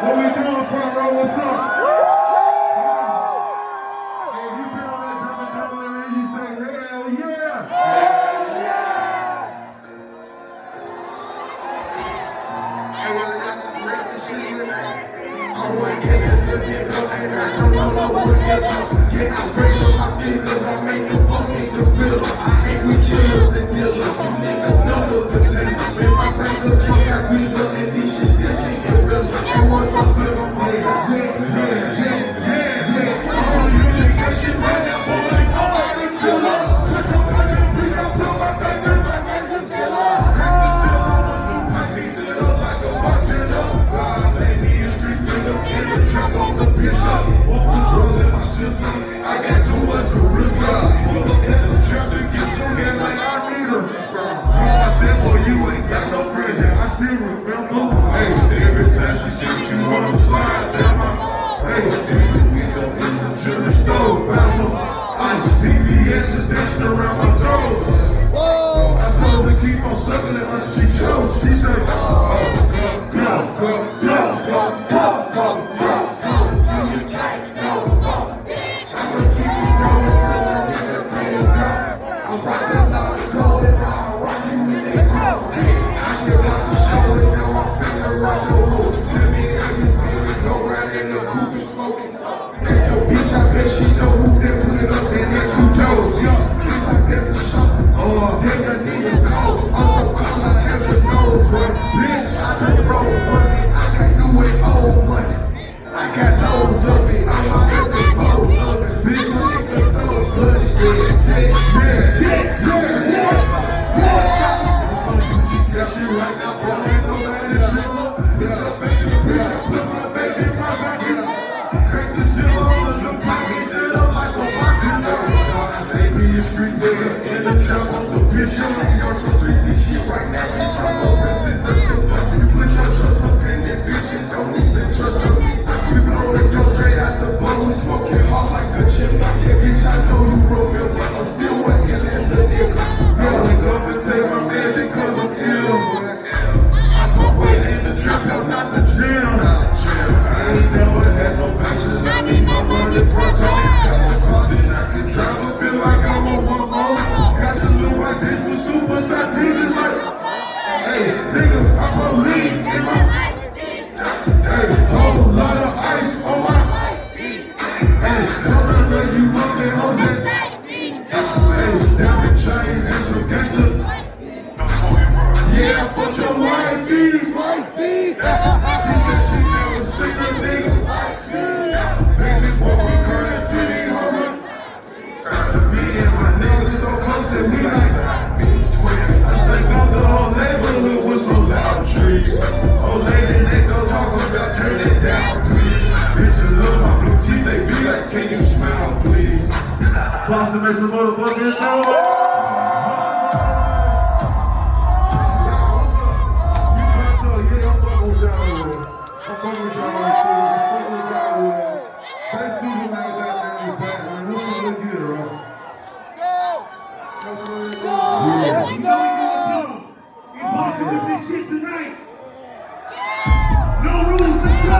What we doing, front row? What's up? Hey, if you been on that double and you say, hell yeah! Hell yeah! Hey, y'all got to rap this shit with me. I'm one Kenney, look at go, and I don't know what to do. Yeah, I'm breaking up my niggas, I make them fuck niggas real. I hate with killers and dealers, you niggas know the potential. If I think a joke, got me up, and this shit still can't get real. And once I flip them, I'm around my throat. Whoa! I told her to keep on sucking it until she chose. She said, go till you can't go. I'ma keep it going till I get the pain go. I'm rocking out the cold and I'm rocking with that cold. I still got to show it now. I'm finna rock the road. Tell me how you see me go right in the coupe and smoking. That's your bitch, I bet she know who that put it up in that 2 doors. Boston make some motherfucking noise. With this shit tonight. No rules, let's go.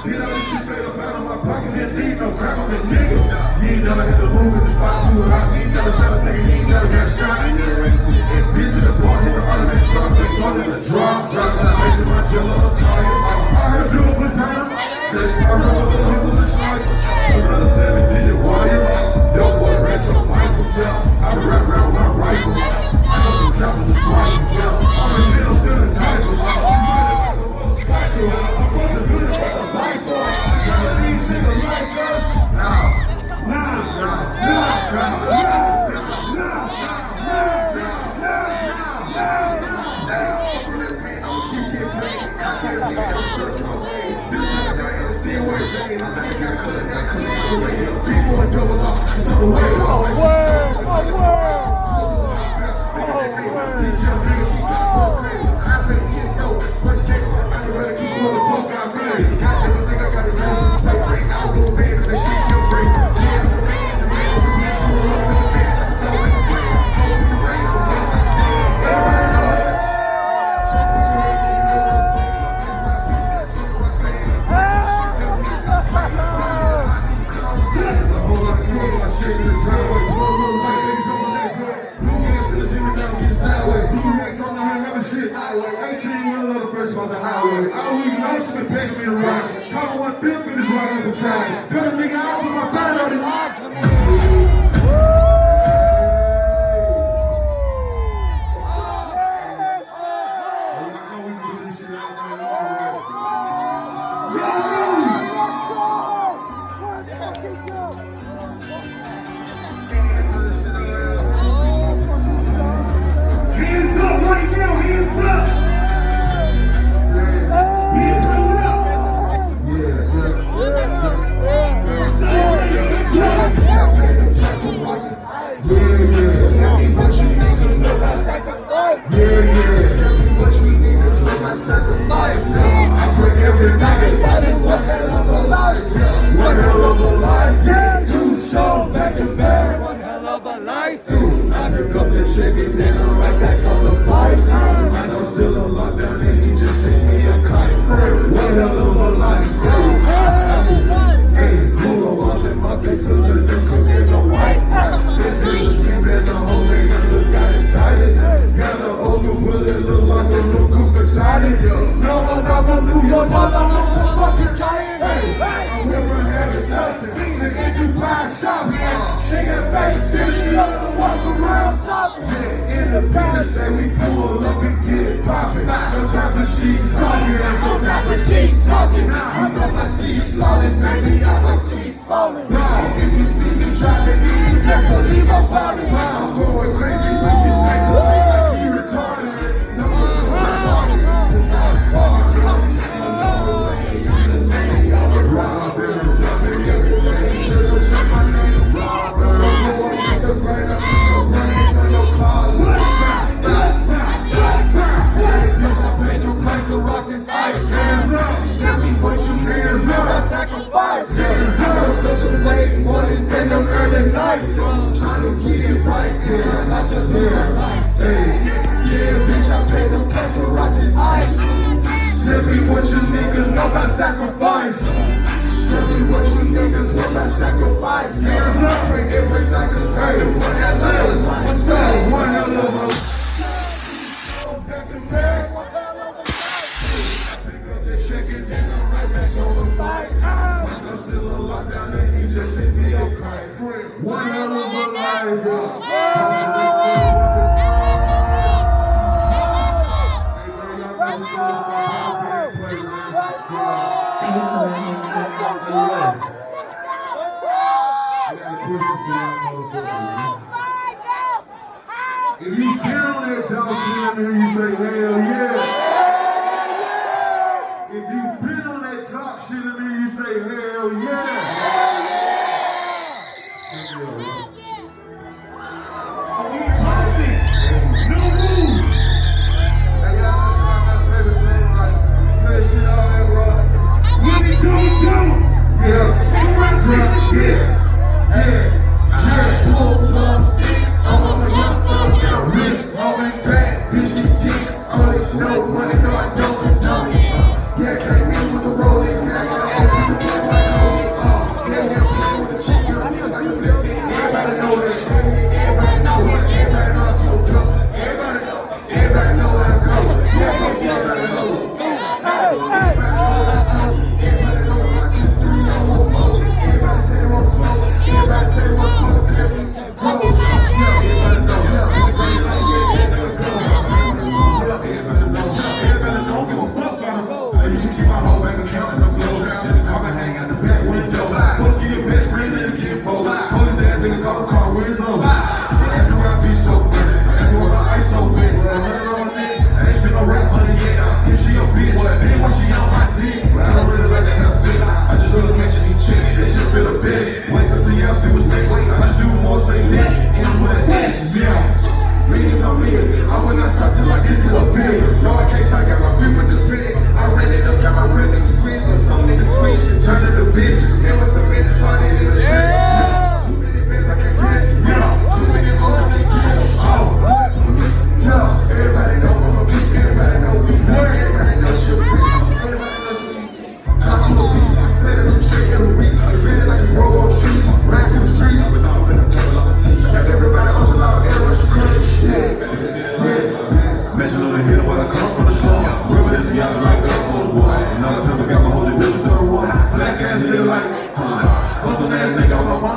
You know this shit straight up out of my pocket, didn't need no crack on this nigga. You ain't never hit the room cause the spot too hot. You ain't never shot a nigga, you ain't never got shot. You never ran to the X bitch in the bar, hit the automatic start, they told in the drop. Drop to the ice in my jello attire. I heard you a vagina. I heard a little niggas and snipers. Another 7-digit wire. Dope boy, retro, Michael tell. I rap around my rifle. I know some choppers and swipes and tell. I'm in middle still in diapers. You better like a motorcycle. I'm from the good and from the life. None of these niggas like us. Nah. On the highway. I don't even know she been begging me to ride. Cover 1 5th in this right on the side. Better nigga, I'll put my third on the line. Hands up right now, hands up. Sacrifice, I pray every night. What hell of a life, what hell of a life, yeah. 2 shows back to back, one hell of a life. 2, I pick up the chicken, then I'm right back on the fight. I know still a lockdown and he just sent me a kite. What hell of a life, yeah. Hey, who are watching my pictures and they cooking the white? Shit, this scream at the whole nigga, look got indicted. Got an open bullet, look like a little coupe inside it. No one else in New York, I'm a fucking giant. I never had nothing. And you buy shopping. Nigga fake till she up to walk around shopping. Independence that we pull up and get poppin'. No time for sheep talking. No time for sheep talking. I got my teeth flawless, baby. I'ma keep ballin'. If you see me try to eat, you better leave about it. I'm going crazy with this nigga. Like he retarded. No, I'm retarded. Cause I was sparking. Tell me what you niggas know I sacrifice. Something late mornings and them early nights. Trying to get it right, yeah, not to lose my life. Yeah, bitch, I paid the price to rock this ice. Tell me what you niggas know about sacrifice. Tell me what you niggas know about sacrifice. Hands up for every night, cause I am one hell of a life. One hell of a life. Back to back, one hell of a life. Pick up the chicken, then I'm right back on the fight. I'm still a lockdown and he just hit me up crying. One hell of a life, if you get on that dolph shit, let me say hell yeah. If you been on that glock shit, let me say hell yeah. We poppin', new move. Hey, y'all know my favorite saying, right? Tell that shit all that raw. What it do? Yeah. Pull up stick, I'm on the young thug, got rich, always bad, bitch, get dick. All this no money, no, I don't condone it. Yeah, came in with the rolling, now I got all people getting like hoes. Yeah, playing with the chick, girl, feel like a flip. Everybody know that. Everybody know what, everybody know I smoke up. Everybody know how it goes. Yeah, fuck everybody knows. Everybody know what I told. Everybody know my kids 3 no more. Everybody say they won't smoke. Everybody say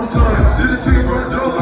son. Send it to your front door,